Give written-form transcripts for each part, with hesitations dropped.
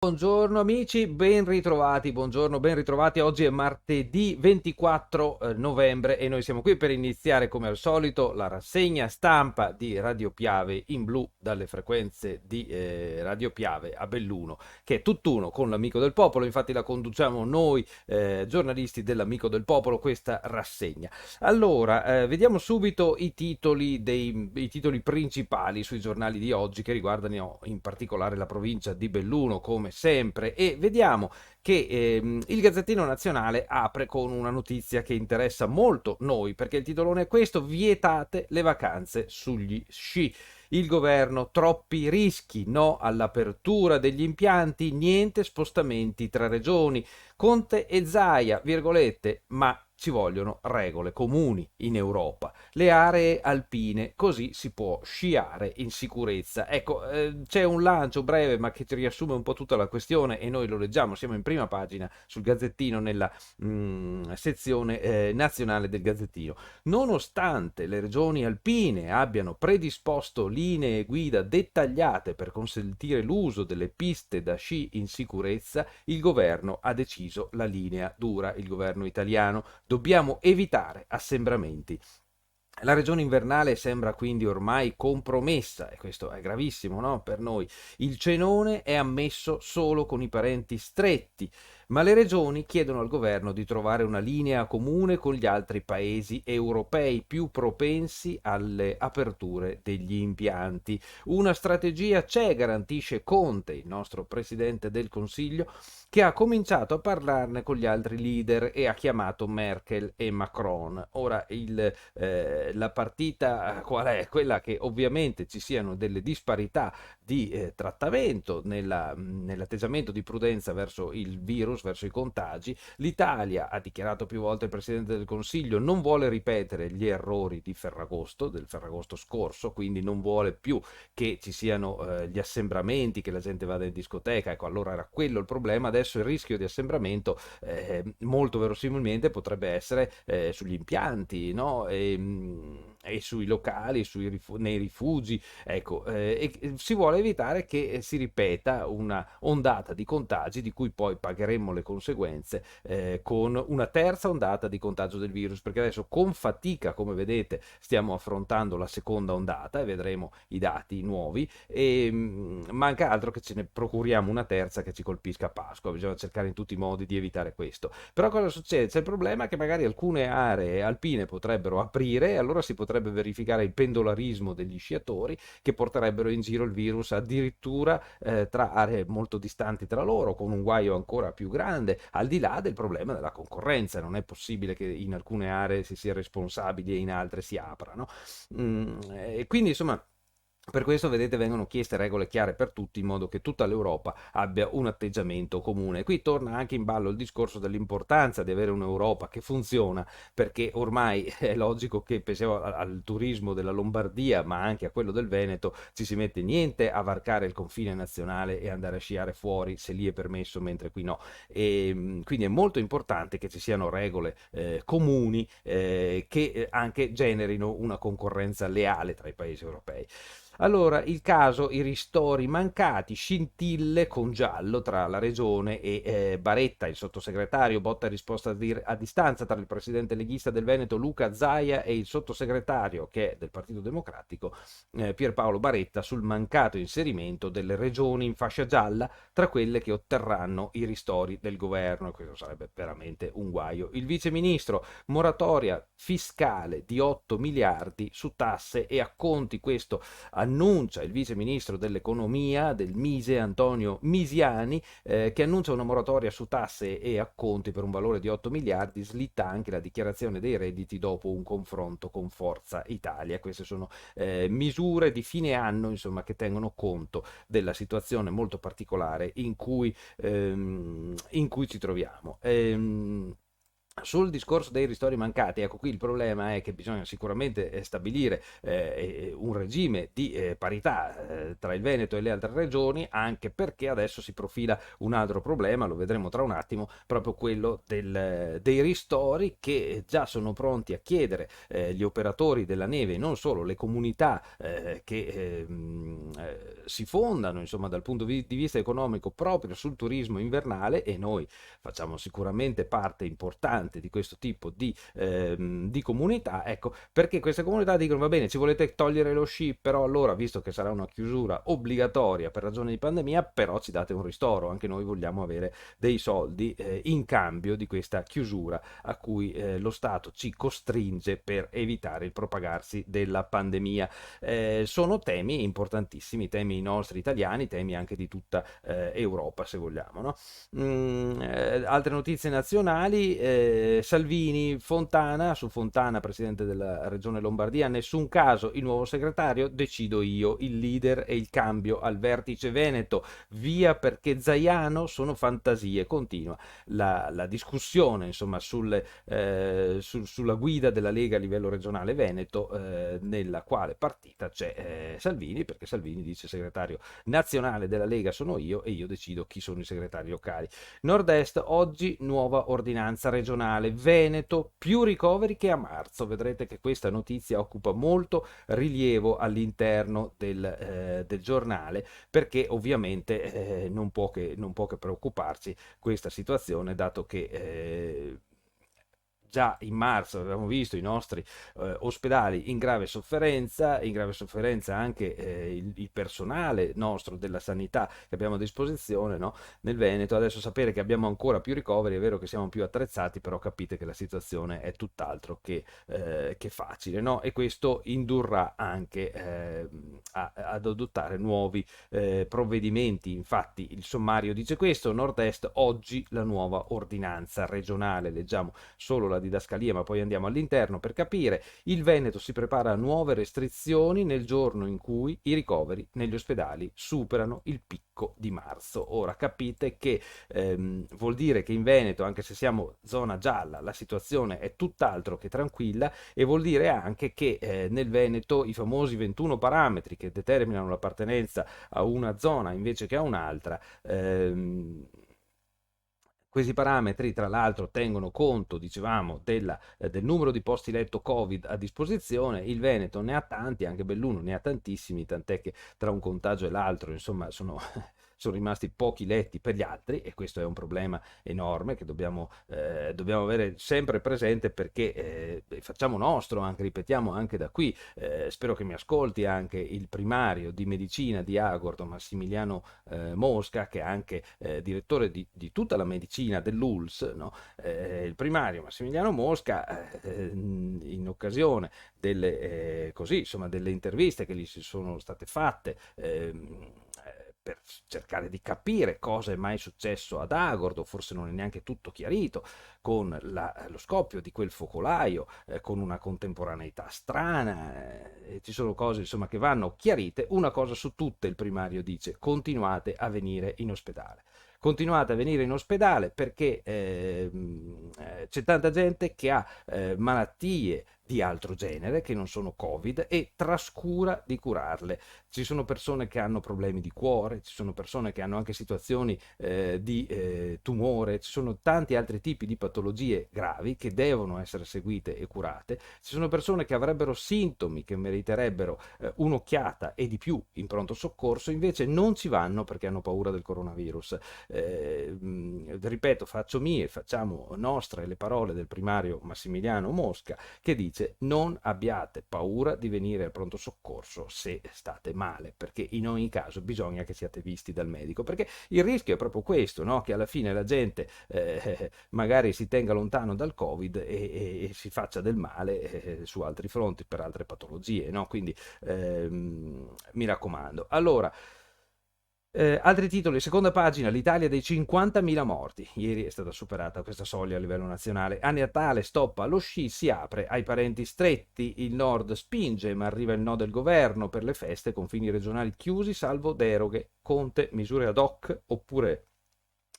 Buongiorno amici, ben ritrovati, buongiorno, ben ritrovati. Oggi è martedì 24 novembre e noi siamo qui per iniziare come al solito la rassegna stampa di Radio Piave in blu dalle frequenze di Radio Piave a Belluno, che è tutt'uno con l'Amico del Popolo. Infatti la conduciamo noi giornalisti dell'Amico del Popolo questa rassegna. Allora, vediamo subito i titoli principali sui giornali di oggi che riguardano in particolare la provincia di Belluno, come sempre, e vediamo che il Gazzettino Nazionale apre con una notizia che interessa molto noi, perché il titolone è questo: vietate le vacanze sugli sci. Il governo, troppi rischi, no all'apertura degli impianti, niente spostamenti tra regioni. Conte e Zaia, virgolette, ma ci vogliono regole comuni in Europa. Le aree alpine, così si può sciare in sicurezza. Ecco, c'è un lancio breve ma che ci riassume un po' tutta la questione e noi lo leggiamo, siamo in prima pagina sul Gazzettino nella sezione nazionale del Gazzettino. Nonostante le regioni alpine abbiano predisposto linee guida dettagliate per consentire l'uso delle piste da sci in sicurezza, il governo ha deciso la linea dura, il governo italiano. Dobbiamo evitare assembramenti. La regione invernale sembra quindi ormai compromessa e questo è gravissimo, no? Per noi. Il cenone è ammesso solo con i parenti stretti, ma le regioni chiedono al governo di trovare una linea comune con gli altri paesi europei più propensi alle aperture degli impianti. Una strategia c'è, garantisce Conte, il nostro presidente del Consiglio, che ha cominciato a parlarne con gli altri leader e ha chiamato Merkel e Macron. Ora la partita qual è? Quella che ovviamente ci siano delle disparità di trattamento nell'atteggiamento di prudenza verso il virus, verso i contagi. L'Italia, ha dichiarato più volte il Presidente del Consiglio, non vuole ripetere gli errori di Ferragosto, del Ferragosto scorso, quindi non vuole più che ci siano gli assembramenti, che la gente vada in discoteca. Ecco, allora era quello il problema. Adesso il rischio di assembramento molto verosimilmente potrebbe essere sugli impianti, no? E sui locali, nei rifugi, ecco, e si vuole evitare che si ripeta una ondata di contagi di cui poi pagheremmo le conseguenze con una terza ondata di contagio del virus, perché adesso con fatica, come vedete, stiamo affrontando la seconda ondata e vedremo i dati nuovi e manca altro che ce ne procuriamo una terza che ci colpisca a Pasqua. Bisogna cercare in tutti i modi di evitare questo. Però cosa succede? C'è il problema che magari alcune aree alpine potrebbero aprire e allora si potrebbe verificare il pendolarismo degli sciatori che porterebbero in giro il virus addirittura tra aree molto distanti tra loro, con un guaio ancora più grande, al di là del problema della concorrenza. Non è possibile che in alcune aree si sia responsabili e in altre si aprano. E quindi insomma, per questo, vedete, vengono chieste regole chiare per tutti, in modo che tutta l'Europa abbia un atteggiamento comune. Qui torna anche in ballo il discorso dell'importanza di avere un'Europa che funziona, perché ormai è logico che pensiamo al turismo della Lombardia, ma anche a quello del Veneto, ci si mette niente a varcare il confine nazionale e andare a sciare fuori, se lì è permesso, mentre qui no. E quindi è molto importante che ci siano regole comuni che anche generino una concorrenza leale tra i paesi europei. Allora, il caso, i ristori mancati, scintille con giallo tra la regione e Baretta, il sottosegretario, botta e risposta a distanza tra il presidente leghista del Veneto Luca Zaia e il sottosegretario, che è del Partito Democratico, Pierpaolo Baretta, sul mancato inserimento delle regioni in fascia gialla tra quelle che otterranno i ristori del governo, e questo sarebbe veramente un guaio. Il viceministro: moratoria fiscale di 8 miliardi su tasse e acconti. Questo annuncia il vice ministro dell'economia del Mise, Antonio Misiani, che annuncia una moratoria su tasse e acconti per un valore di 8 miliardi, slitta anche la dichiarazione dei redditi dopo un confronto con Forza Italia. Queste sono misure di fine anno, insomma, che tengono conto della situazione molto particolare in cui ci troviamo. Sul discorso dei ristori mancati, ecco qui il problema è che bisogna sicuramente stabilire un regime di parità tra il Veneto e le altre regioni, anche perché adesso si profila un altro problema, lo vedremo tra un attimo, proprio quello dei ristori che già sono pronti a chiedere gli operatori della neve, non solo le comunità che si fondano insomma dal punto di vista economico proprio sul turismo invernale, e noi facciamo sicuramente parte importante di questo tipo di comunità, ecco, perché queste comunità dicono va bene, ci volete togliere lo sci, però allora, visto che sarà una chiusura obbligatoria per ragioni di pandemia, però ci date un ristoro, anche noi vogliamo avere dei soldi in cambio di questa chiusura a cui lo Stato ci costringe per evitare il propagarsi della pandemia. Sono temi importantissimi, temi nostri italiani, temi anche di tutta Europa, se vogliamo, no? Altre notizie nazionali, Salvini, Fontana, su Fontana, presidente della regione Lombardia, nessun caso, il nuovo segretario decido io, il leader e il cambio al vertice Veneto, via perché Zaiano sono fantasie, continua la discussione insomma sulla guida della Lega a livello regionale Veneto, nella quale partita c'è Salvini, perché Salvini dice segretario nazionale della Lega sono io e io decido chi sono i segretari locali. Nord-Est, oggi nuova ordinanza regionale, Veneto, più ricoveri che a marzo. Vedrete che questa notizia occupa molto rilievo all'interno del giornale, perché ovviamente non può che preoccuparci questa situazione, dato che già in marzo avevamo visto i nostri ospedali in grave sofferenza anche il personale nostro della sanità che abbiamo a disposizione, no? Nel Veneto. Adesso sapere che abbiamo ancora più ricoveri, è vero che siamo più attrezzati, però capite che la situazione è tutt'altro che facile, no? E questo indurrà anche ad adottare nuovi provvedimenti. Infatti il sommario dice questo: Nord-Est, oggi la nuova ordinanza regionale. Leggiamo solo la didascalia, ma poi andiamo all'interno per capire. Il Veneto si prepara a nuove restrizioni nel giorno in cui i ricoveri negli ospedali superano il picco di marzo. Ora capite che vuol dire che in Veneto, anche se siamo zona gialla, la situazione è tutt'altro che tranquilla, e vuol dire anche che nel Veneto i famosi 21 parametri che determinano l'appartenenza a una zona invece che a un'altra, questi parametri, tra l'altro, tengono conto, dicevamo, del numero di posti letto Covid a disposizione. Il Veneto ne ha tanti, anche Belluno ne ha tantissimi, tant'è che tra un contagio e l'altro, insomma, sono rimasti pochi letti per gli altri, e questo è un problema enorme che dobbiamo avere sempre presente, perché facciamo nostro, anche, ripetiamo anche da qui, spero che mi ascolti anche il primario di medicina di Agordo, Massimiliano Mosca, che è anche direttore di tutta la medicina dell'ULS, no? Il primario Massimiliano Mosca, in occasione delle interviste che gli si sono state fatte, per cercare di capire cosa è mai successo ad Agordo, forse non è neanche tutto chiarito, con lo scoppio di quel focolaio, con una contemporaneità strana, ci sono cose insomma che vanno chiarite. Una cosa su tutte il primario dice: continuate a venire in ospedale. Continuate a venire in ospedale perché c'è tanta gente che ha malattie di altro genere, che non sono Covid, e trascura di curarle. Ci sono persone che hanno problemi di cuore, ci sono persone che hanno anche situazioni di tumore, ci sono tanti altri tipi di patologie gravi che devono essere seguite e curate. Ci sono persone che avrebbero sintomi che meriterebbero un'occhiata e di più in pronto soccorso, invece non ci vanno perché hanno paura del coronavirus. Ripeto, facciamo nostre le parole del primario Massimiliano Mosca, che dice: non abbiate paura di venire al pronto soccorso se state male, perché in ogni caso bisogna che siate visti dal medico, perché il rischio è proprio questo, no? Che alla fine la gente magari si tenga lontano dal Covid e si faccia del male su altri fronti per altre patologie, no? Quindi mi raccomando. Allora, altri titoli, seconda pagina: l'Italia dei 50.000 morti. Ieri è stata superata questa soglia a livello nazionale. A Natale stoppa lo sci, si apre ai parenti stretti. Il nord spinge, ma arriva il no del governo per le feste, confini regionali chiusi, salvo deroghe. Conte, misure ad hoc oppure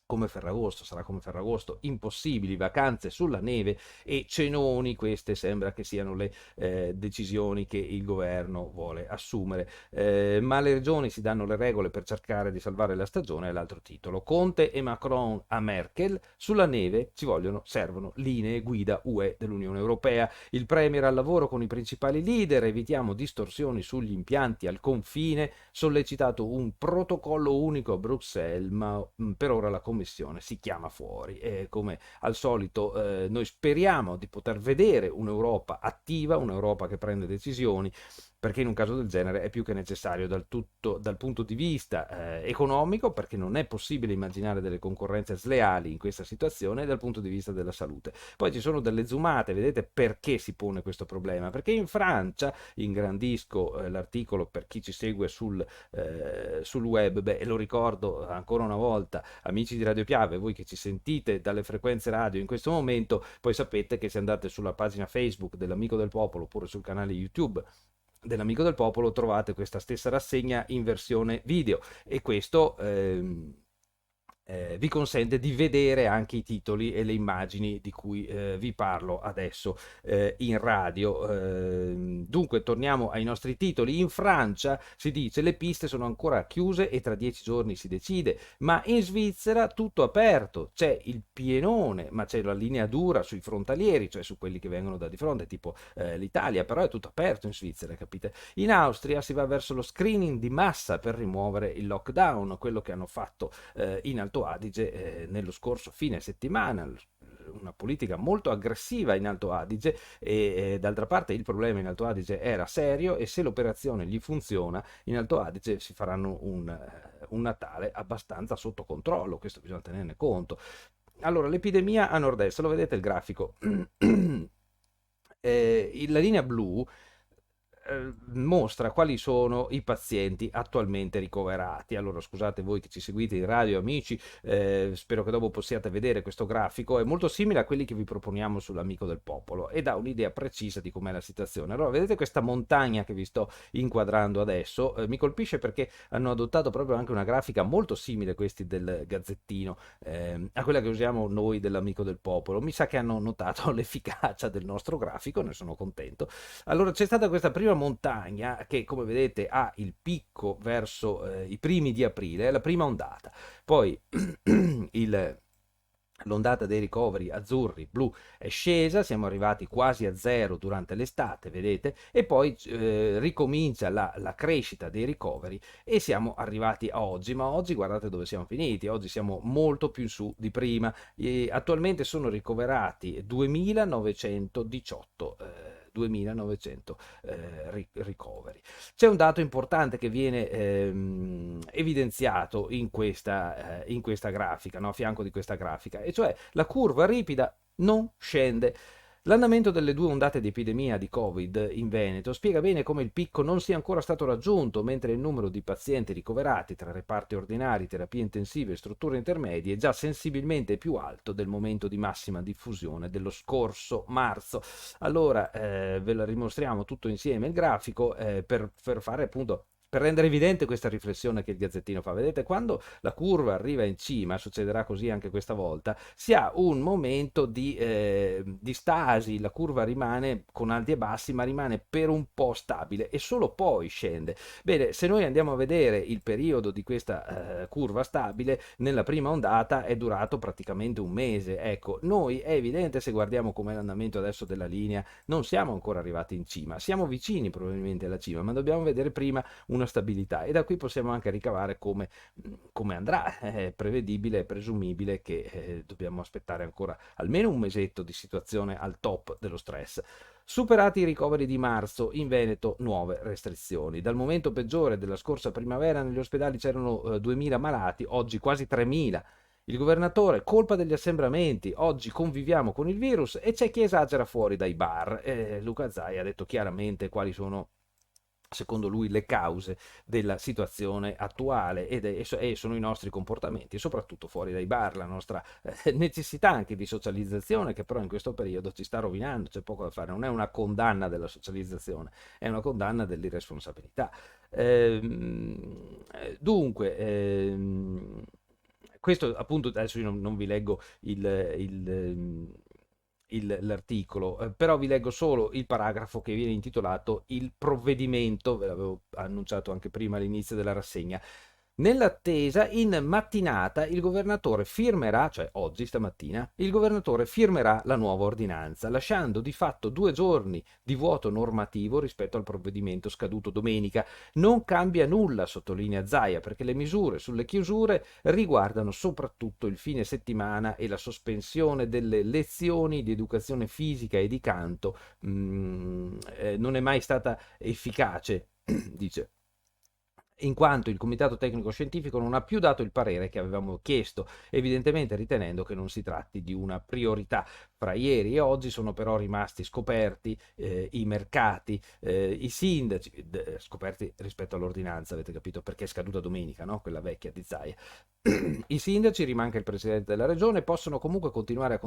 come Ferragosto, sarà come Ferragosto, impossibili, vacanze sulla neve e cenoni, queste sembra che siano le decisioni che il governo vuole assumere, ma le regioni si danno le regole per cercare di salvare la stagione. È l'altro titolo. Conte e Macron a Merkel, sulla neve servono linee guida UE dell'Unione Europea, il Premier al lavoro con i principali leader, evitiamo distorsioni sugli impianti al confine, sollecitato un protocollo unico a Bruxelles, ma per ora la Commissione si chiama fuori. E come al solito noi speriamo di poter vedere un'Europa attiva, un'Europa che prende decisioni, perché in un caso del genere è più che necessario dal punto di vista economico, perché non è possibile immaginare delle concorrenze sleali in questa situazione, e dal punto di vista della salute. Poi ci sono delle zoomate, vedete perché si pone questo problema? Perché in Francia, ingrandisco l'articolo per chi ci segue sul web, e lo ricordo ancora una volta, amici di Radio Piave, voi che ci sentite dalle frequenze radio in questo momento, poi sapete che se andate sulla pagina Facebook dell'Amico del Popolo oppure sul canale YouTube dell'Amico del Popolo trovate questa stessa rassegna in versione video, e questo vi consente di vedere anche i titoli e le immagini di cui vi parlo adesso in radio. Dunque, torniamo ai nostri titoli. In Francia si dice le piste sono ancora chiuse e tra 10 giorni si decide, ma in Svizzera tutto aperto, c'è il pienone, ma c'è la linea dura sui frontalieri, cioè su quelli che vengono da di fronte, tipo l'Italia, però è tutto aperto in Svizzera, capite? In Austria si va verso lo screening di massa per rimuovere il lockdown, quello che hanno fatto in Alto Adige nello scorso fine settimana, una politica molto aggressiva in Alto Adige, e d'altra parte il problema in Alto Adige era serio, e se l'operazione gli funziona in Alto Adige si faranno un Natale abbastanza sotto controllo, questo bisogna tenerne conto. Allora, l'epidemia a nord-est, lo vedete il grafico? La linea blu mostra quali sono i pazienti attualmente ricoverati. Allora, scusate voi che ci seguite in radio, amici, spero che dopo possiate vedere questo grafico. È molto simile a quelli che vi proponiamo sull'Amico del Popolo e dà un'idea precisa di com'è la situazione. Allora, vedete questa montagna che vi sto inquadrando adesso? Mi colpisce perché hanno adottato proprio anche una grafica molto simile a questi del Gazzettino, a quella che usiamo noi dell'Amico del Popolo. Mi sa che hanno notato l'efficacia del nostro grafico, ne sono contento. Allora, c'è stata questa prima montagna che, come vedete, ha il picco verso i primi di aprile, la prima ondata. Poi l'ondata dei ricoveri azzurri, blu è scesa, siamo arrivati quasi a zero durante l'estate, vedete, e poi ricomincia la crescita dei ricoveri e siamo arrivati a oggi, ma oggi guardate dove siamo finiti, oggi siamo molto più in su di prima, attualmente sono ricoverati 2918 2900 ricoveri. C'è un dato importante che viene evidenziato in questa grafica, no? A fianco di questa grafica, e cioè la curva ripida non scende. L'andamento delle due ondate di epidemia di Covid in Veneto spiega bene come il picco non sia ancora stato raggiunto, mentre il numero di pazienti ricoverati tra reparti ordinari, terapie intensive e strutture intermedie è già sensibilmente più alto del momento di massima diffusione dello scorso marzo. Allora, ve la dimostriamo tutto insieme il grafico per fare appunto per rendere evidente questa riflessione che il Gazzettino fa. Vedete, quando la curva arriva in cima, succederà così anche questa volta, si ha un momento di stasi, la curva rimane con alti e bassi, ma rimane per un po' stabile e solo poi scende. Bene, se noi andiamo a vedere il periodo di questa curva stabile, nella prima ondata è durato praticamente un mese. Ecco, noi è evidente, se guardiamo com'è l'andamento adesso della linea, non siamo ancora arrivati in cima, siamo vicini probabilmente alla cima, ma dobbiamo vedere prima una stabilità, e da qui possiamo anche ricavare come andrà. È prevedibile, è presumibile che dobbiamo aspettare ancora almeno un mesetto di situazione al top dello stress. Superati i ricoveri di marzo, in Veneto nuove restrizioni. Dal momento peggiore della scorsa primavera negli ospedali c'erano 2000 malati, oggi quasi 3000. Il governatore, colpa degli assembramenti, oggi conviviamo con il virus e c'è chi esagera fuori dai bar. Luca Zai ha detto chiaramente quali sono, secondo lui, le cause della situazione attuale, e sono i nostri comportamenti, soprattutto fuori dai bar, la nostra necessità anche di socializzazione, che però in questo periodo ci sta rovinando. C'è poco da fare, non è una condanna della socializzazione, è una condanna dell'irresponsabilità. Dunque, questo appunto, adesso io non vi leggo l'articolo, però vi leggo solo il paragrafo che viene intitolato Il provvedimento, ve l'avevo annunciato anche prima all'inizio della rassegna. Nell'attesa, in mattinata il governatore firmerà, cioè oggi, stamattina, il governatore firmerà la nuova ordinanza, lasciando di fatto 2 giorni di vuoto normativo rispetto al provvedimento scaduto domenica. Non cambia nulla, sottolinea Zaia, perché le misure sulle chiusure riguardano soprattutto il fine settimana e la sospensione delle lezioni di educazione fisica e di canto non è mai stata efficace, dice, in quanto il Comitato Tecnico Scientifico non ha più dato il parere che avevamo chiesto, evidentemente ritenendo che non si tratti di una priorità. Fra ieri e oggi sono però rimasti scoperti i mercati, i sindaci, scoperti rispetto all'ordinanza, avete capito, perché è scaduta domenica, no? Quella vecchia di Zaia. I sindaci, rimanga il presidente della regione, possono comunque continuare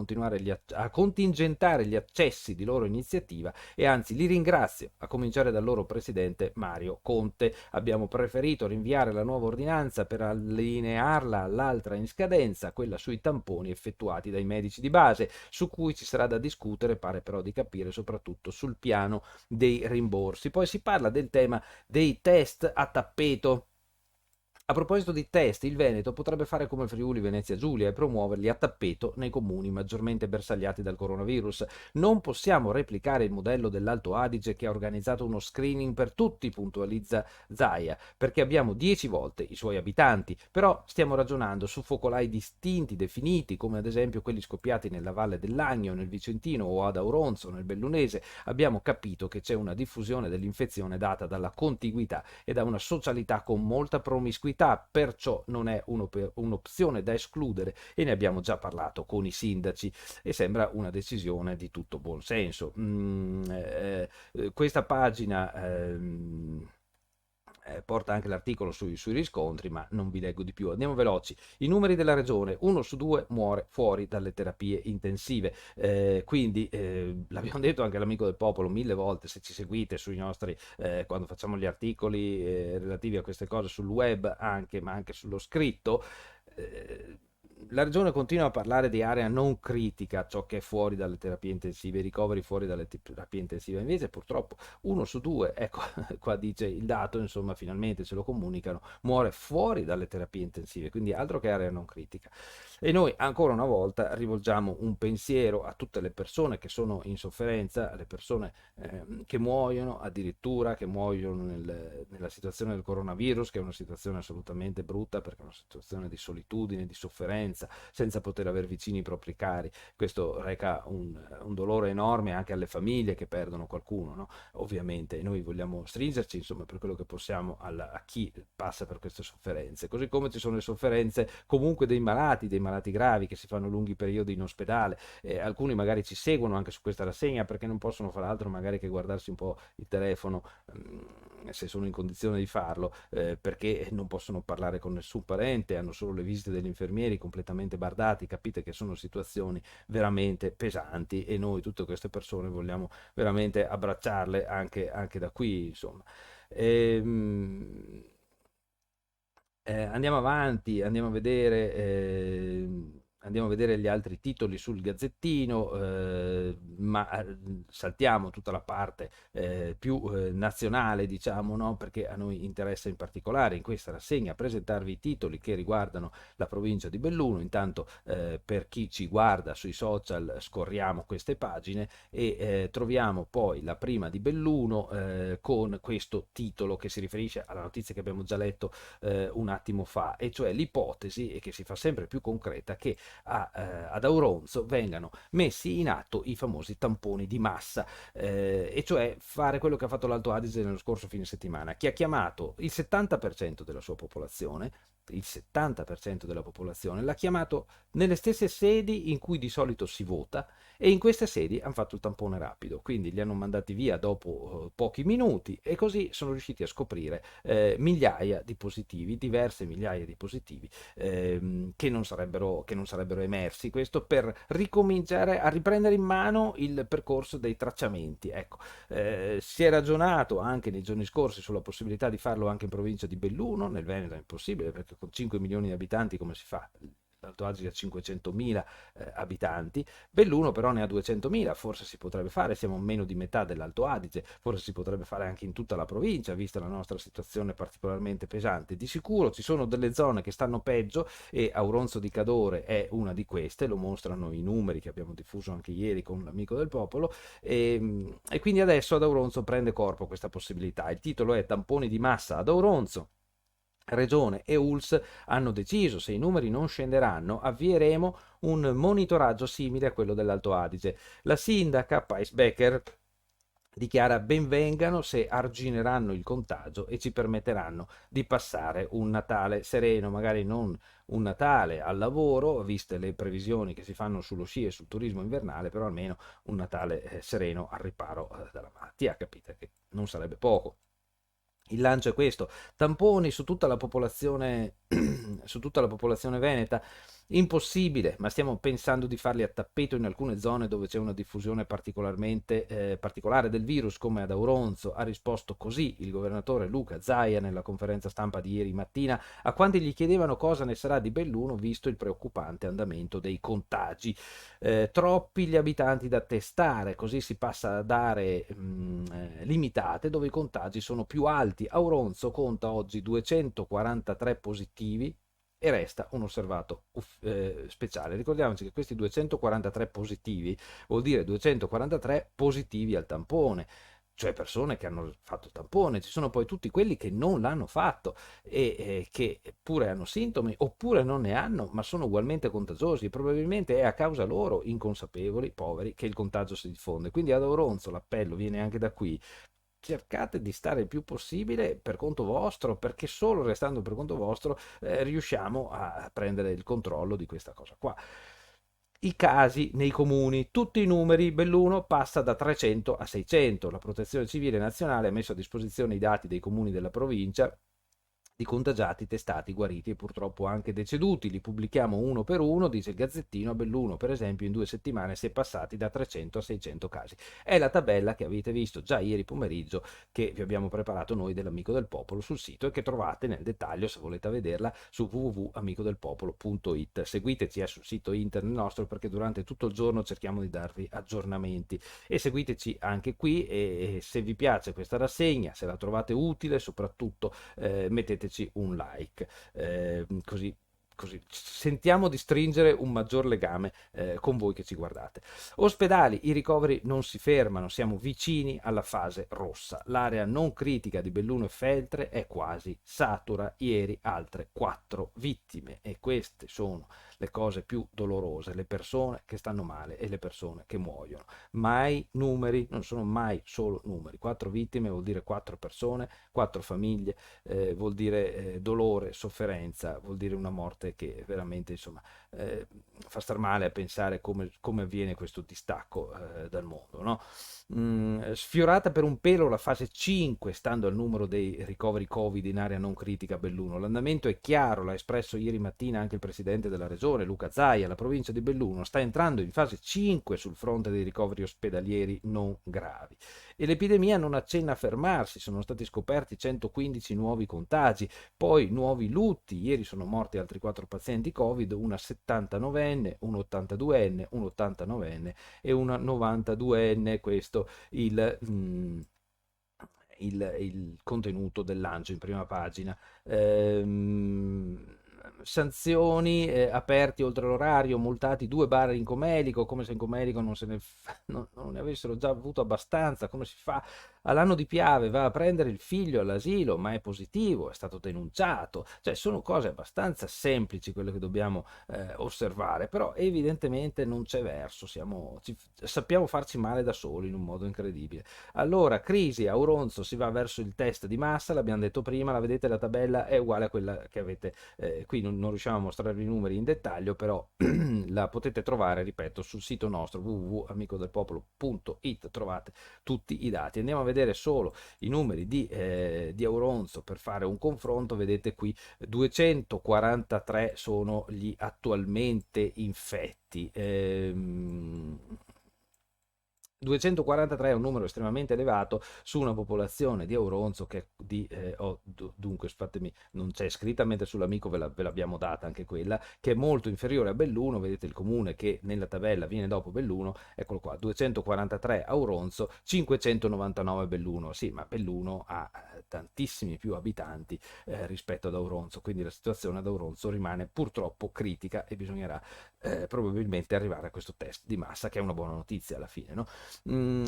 a contingentare gli accessi di loro iniziativa e anzi li ringrazio, a cominciare dal loro presidente Mario Conte. Abbiamo preferito rinviare la nuova ordinanza per allinearla all'altra in scadenza, quella sui tamponi effettuati dai medici di base, su cui ci sarà da discutere, pare però di capire, soprattutto sul piano dei rimborsi. Poi si parla del tema dei test a tappeto. A proposito di test, il Veneto potrebbe fare come Friuli Venezia Giulia e promuoverli a tappeto nei comuni maggiormente bersagliati dal coronavirus. Non possiamo replicare il modello dell'Alto Adige che ha organizzato uno screening per tutti, puntualizza Zaia, perché abbiamo 10 volte i suoi abitanti, però stiamo ragionando su focolai distinti, definiti, come ad esempio quelli scoppiati nella Valle dell'Agno, nel Vicentino o ad Auronzo, nel Bellunese. Abbiamo capito che c'è una diffusione dell'infezione data dalla contiguità e da una socialità con molta promiscuità, perciò non è un'opzione da escludere e ne abbiamo già parlato con i sindaci e sembra una decisione di tutto buon senso. Questa pagina porta anche l'articolo sui riscontri, ma non vi leggo di più. Andiamo veloci. I numeri della regione: 1 su 2 muore fuori dalle terapie intensive. Quindi l'abbiamo detto anche all'amico del popolo 1000 volte, se ci seguite sui nostri, quando facciamo gli articoli relativi a queste cose sul web anche, ma anche sullo scritto. La regione continua a parlare di area non critica, ciò che è fuori dalle terapie intensive, i ricoveri fuori dalle terapie intensive. Invece purtroppo 1 su 2, ecco, qua dice il dato, insomma, finalmente ce lo comunicano, muore fuori dalle terapie intensive, quindi altro che area non critica. E noi ancora una volta rivolgiamo un pensiero a tutte le persone che sono in sofferenza, alle persone che muoiono, addirittura che muoiono nella situazione del coronavirus, che è una situazione assolutamente brutta perché è una situazione di solitudine, di sofferenza, senza poter avere vicini i propri cari. Questo reca un dolore enorme anche alle famiglie che perdono qualcuno, no? Ovviamente, e noi vogliamo stringerci, insomma, per quello che possiamo a chi passa per queste sofferenze. Così come ci sono le sofferenze comunque dei malati gravi che si fanno lunghi periodi in ospedale. Alcuni magari ci seguono anche su questa rassegna perché non possono fare altro magari che guardarsi un po' il telefono, se sono in condizione di farlo, perché non possono parlare con nessun parente, hanno solo le visite degli infermieri completamente bardati. Capite che sono situazioni veramente pesanti e noi tutte queste persone vogliamo veramente abbracciarle anche da qui, insomma. Ehm, andiamo avanti, andiamo a vedere gli altri titoli sul Gazzettino, ma saltiamo tutta la parte più nazionale, diciamo, no? Perché a noi interessa in particolare in questa rassegna presentarvi i titoli che riguardano la provincia di Belluno. Intanto per chi ci guarda sui social scorriamo queste pagine e troviamo poi la prima di Belluno con questo titolo che si riferisce alla notizia che abbiamo già letto un attimo fa, e cioè l'ipotesi, e che si fa sempre più concreta, che ad Auronzo vengano messi in atto i famosi tamponi di massa, e cioè fare quello che ha fatto l'Alto Adige nello scorso fine settimana, che ha chiamato il 70% della sua popolazione, il 70% della popolazione l'ha chiamato nelle stesse sedi in cui di solito si vota, e in queste sedi hanno fatto il tampone rapido, quindi li hanno mandati via dopo pochi minuti e così sono riusciti a scoprire migliaia di positivi, diverse migliaia di positivi che non sarebbero emersi. Questo per ricominciare a riprendere in mano il percorso dei tracciamenti. Ecco, si è ragionato anche nei giorni scorsi sulla possibilità di farlo anche in provincia di Belluno, nel Veneto è impossibile perché con 5 milioni di abitanti come si fa? l'Alto Adige ha 500.000 abitanti, Belluno però ne ha 200.000, forse si potrebbe fare, siamo meno di metà dell'Alto Adige, forse si potrebbe fare anche in tutta la provincia, vista la nostra situazione particolarmente pesante. Di sicuro ci sono delle zone che stanno peggio e Auronzo di Cadore è una di queste, lo mostrano i numeri che abbiamo diffuso anche ieri con l'Amico del Popolo, e quindi adesso ad Auronzo prende corpo questa possibilità. Il titolo è Tamponi di massa ad Auronzo. Regione e ULS hanno deciso, se i numeri non scenderanno, avvieremo un monitoraggio simile a quello dell'Alto Adige. La sindaca Pais Becker dichiara benvengano se argineranno il contagio e ci permetteranno di passare un Natale sereno, magari non un Natale al lavoro, viste le previsioni che si fanno sullo sci e sul turismo invernale, però almeno un Natale sereno al riparo dalla malattia, capite che non sarebbe poco. Il lancio è questo, tamponi su tutta la popolazione, su tutta la popolazione veneta, impossibile, ma stiamo pensando di farli a tappeto in alcune zone dove c'è una diffusione particolare del virus, come ad Auronzo. Ha risposto così il governatore Luca Zaia nella conferenza stampa di ieri mattina a quanti gli chiedevano cosa ne sarà di Belluno visto il preoccupante andamento dei contagi. Troppi gli abitanti da testare, così si passa ad aree limitate dove i contagi sono più alti. Auronzo conta oggi 243 positivi e resta un osservato speciale. Ricordiamoci che questi 243 positivi vuol dire 243 positivi al tampone, cioè persone che hanno fatto il tampone. Ci sono poi tutti quelli che non l'hanno fatto e che pure hanno sintomi oppure non ne hanno, ma sono ugualmente contagiosi. Probabilmente è a causa loro, inconsapevoli, poveri, che il contagio si diffonde. Quindi ad Auronzo l'appello viene anche da qui: cercate di stare il più possibile per conto vostro, perché solo restando per conto vostro riusciamo a prendere il controllo di questa cosa qua. I casi nei comuni, tutti i numeri, Belluno passa da 300 a 600, la Protezione Civile Nazionale ha messo a disposizione i dati dei comuni della provincia di contagiati, testati, guariti e purtroppo anche deceduti. Li pubblichiamo uno per uno, dice il Gazzettino. A Belluno, per esempio, in 2 settimane si è passati da 300 a 600 casi. È la tabella che avete visto già ieri pomeriggio, che vi abbiamo preparato noi dell'Amico del Popolo sul sito e che trovate nel dettaglio, se volete vederla, su www.amicodelpopolo.it. Seguiteci sul sito internet nostro, perché durante tutto il giorno cerchiamo di darvi aggiornamenti, e seguiteci anche qui, e se vi piace questa rassegna, se la trovate utile, soprattutto metteteci un like, così sentiamo di stringere un maggior legame con voi che ci guardate. Ospedali, i ricoveri non si fermano, siamo vicini alla fase rossa. L'area non critica di Belluno e Feltre è quasi satura. Ieri altre 4 vittime, e queste sono le cose più dolorose: le persone che stanno male e le persone che muoiono. Mai numeri, non sono mai solo numeri. 4 vittime vuol dire 4 persone, 4 famiglie, vuol dire dolore, sofferenza, vuol dire una morte che veramente, insomma, fa star male a pensare come avviene questo distacco dal mondo, no? Sfiorata per un pelo la fase 5, stando al numero dei ricoveri Covid in area non critica a Belluno. L'andamento è chiaro, l'ha espresso ieri mattina anche il presidente della regione, Luca Zaia. La provincia di Belluno sta entrando in fase 5 sul fronte dei ricoveri ospedalieri non gravi. E l'epidemia non accenna a fermarsi, sono stati scoperti 115 nuovi contagi, poi nuovi lutti. Ieri sono morti altri 4 pazienti Covid, una 79enne, un 82enne, un 89enne e una 92enne. Questo il contenuto del lancio in prima pagina. Sanzioni, aperti oltre l'orario, multati 2 bar in Comelico, come se in Comelico non ne avessero già avuto abbastanza. Come si fa? All'anno di Piave va a prendere il figlio all'asilo, ma è positivo, è stato denunciato. Cioè, sono cose abbastanza semplici quelle che dobbiamo osservare, però evidentemente non c'è verso, sappiamo farci male da soli in un modo incredibile. Allora, crisi, a Auronzo si va verso il test di massa, l'abbiamo detto prima, la vedete, la tabella è uguale a quella che avete qui. Non riusciamo a mostrarvi i numeri in dettaglio, però la potete trovare, ripeto, sul sito nostro www.amicodelpopolo.it, trovate tutti i dati. Andiamo a vedere solo i numeri di Auronzo per fare un confronto. Vedete qui 243 sono gli attualmente infetti. 243 è un numero estremamente elevato su una popolazione di Auronzo che è dunque, fatemi, non c'è scritta, mentre sull'amico ve l'abbiamo data anche quella, che è molto inferiore a Belluno. Vedete il comune che nella tabella viene dopo Belluno, eccolo qua, 243 Auronzo, 599 Belluno. Sì, ma Belluno ha tantissimi più abitanti rispetto ad Auronzo, quindi la situazione ad Auronzo rimane purtroppo critica e bisognerà probabilmente arrivare a questo test di massa, che è una buona notizia alla fine, no?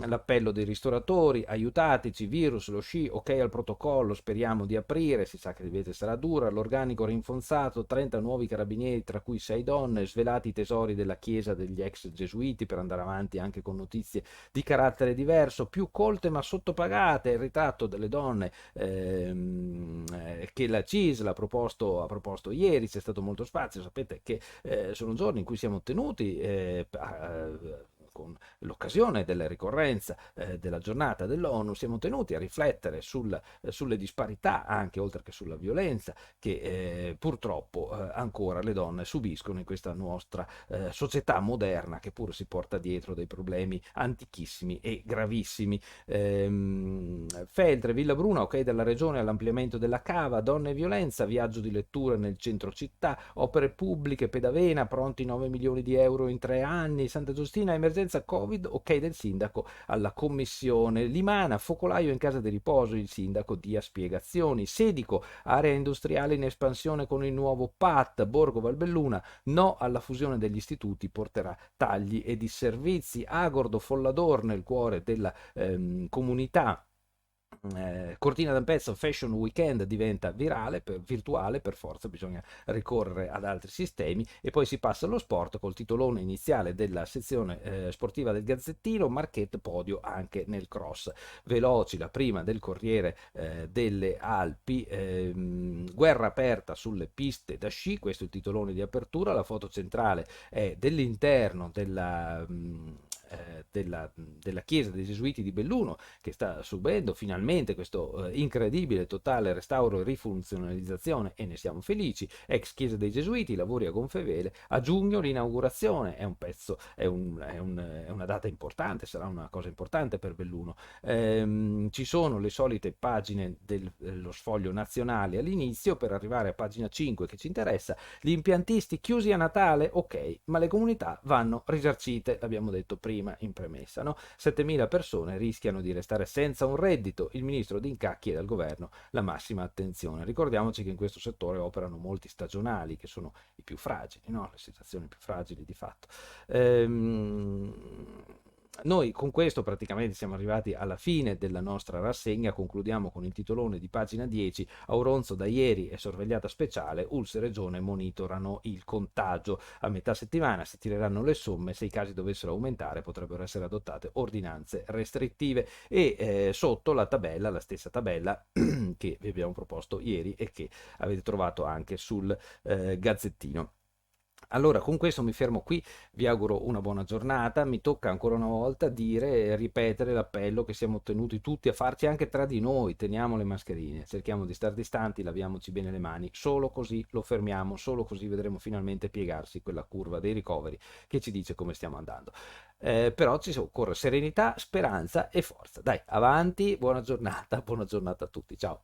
L'appello dei ristoratori: aiutateci, virus, lo sci, ok al protocollo, speriamo di aprire, si sa che il vete sarà dura, l'organico rinfonzato, 30 nuovi carabinieri tra cui 6 donne, svelati i tesori della chiesa degli ex gesuiti, per andare avanti anche con notizie di carattere diverso, più colte ma sottopagate, il ritratto delle donne che la CISL ha proposto ieri. C'è stato molto spazio, sapete che sono giorni in cui siamo tenuti con l'occasione della ricorrenza della giornata dell'ONU, siamo tenuti a riflettere sulle disparità, anche oltre che sulla violenza, che purtroppo ancora le donne subiscono in questa nostra società moderna, che pure si porta dietro dei problemi antichissimi e gravissimi. Feltre, Villabruna, ok dalla regione all'ampliamento della cava, donne e violenza, viaggio di lettura nel centro città, opere pubbliche, Pedavena, pronti 9 milioni di euro in 3 anni, Santa Giustina, emergenza Covid, ok del sindaco alla commissione, Limana, focolaio in casa di riposo, il sindaco dia spiegazioni, Sedico, area industriale in espansione con il nuovo PAT, Borgo Valbelluna, no alla fusione degli istituti, porterà tagli e disservizi, Agordo, Follador, nel cuore della comunità. Cortina d'Ampezzo Fashion Weekend diventa virtuale, per forza bisogna ricorrere ad altri sistemi, e poi si passa allo sport col titolone iniziale della sezione sportiva del Gazzettino, Marchette podio anche nel cross. Veloci, la prima del Corriere delle Alpi, guerra aperta sulle piste da sci, questo è il titolone di apertura. La foto centrale è dell'interno della chiesa dei Gesuiti di Belluno, che sta subendo finalmente questo incredibile totale restauro e rifunzionalizzazione, e ne siamo felici. Ex chiesa dei Gesuiti, lavori a gonfie a giugno l'inaugurazione. È un pezzo, è una data importante, sarà una cosa importante per Belluno. Ci sono le solite pagine dello sfoglio nazionale all'inizio, per arrivare a pagina 5 che ci interessa. Gli impiantisti chiusi a Natale, ok, ma le comunità vanno risarcite, l'abbiamo detto prima in premessa, no? 7.000 persone rischiano di restare senza un reddito. Il ministro D'Incà chiede al governo la massima attenzione. Ricordiamoci che in questo settore operano molti stagionali, che sono i più fragili, no? Le situazioni più fragili di fatto. Noi con questo praticamente siamo arrivati alla fine della nostra rassegna. Concludiamo con il titolone di pagina 10: Auronzo da ieri è sorvegliata speciale, ULSS e Regione monitorano il contagio. A metà settimana si tireranno le somme, se i casi dovessero aumentare potrebbero essere adottate ordinanze restrittive. E sotto la tabella, la stessa tabella che vi abbiamo proposto ieri e che avete trovato anche sul Gazzettino. Allora, con questo mi fermo qui, vi auguro una buona giornata. Mi tocca ancora una volta dire e ripetere l'appello che siamo tenuti tutti a farci anche tra di noi: teniamo le mascherine, cerchiamo di stare distanti, laviamoci bene le mani, solo così lo fermiamo, solo così vedremo finalmente piegarsi quella curva dei ricoveri che ci dice come stiamo andando. Però ci occorre serenità, speranza e forza. Dai, avanti, buona giornata a tutti, ciao.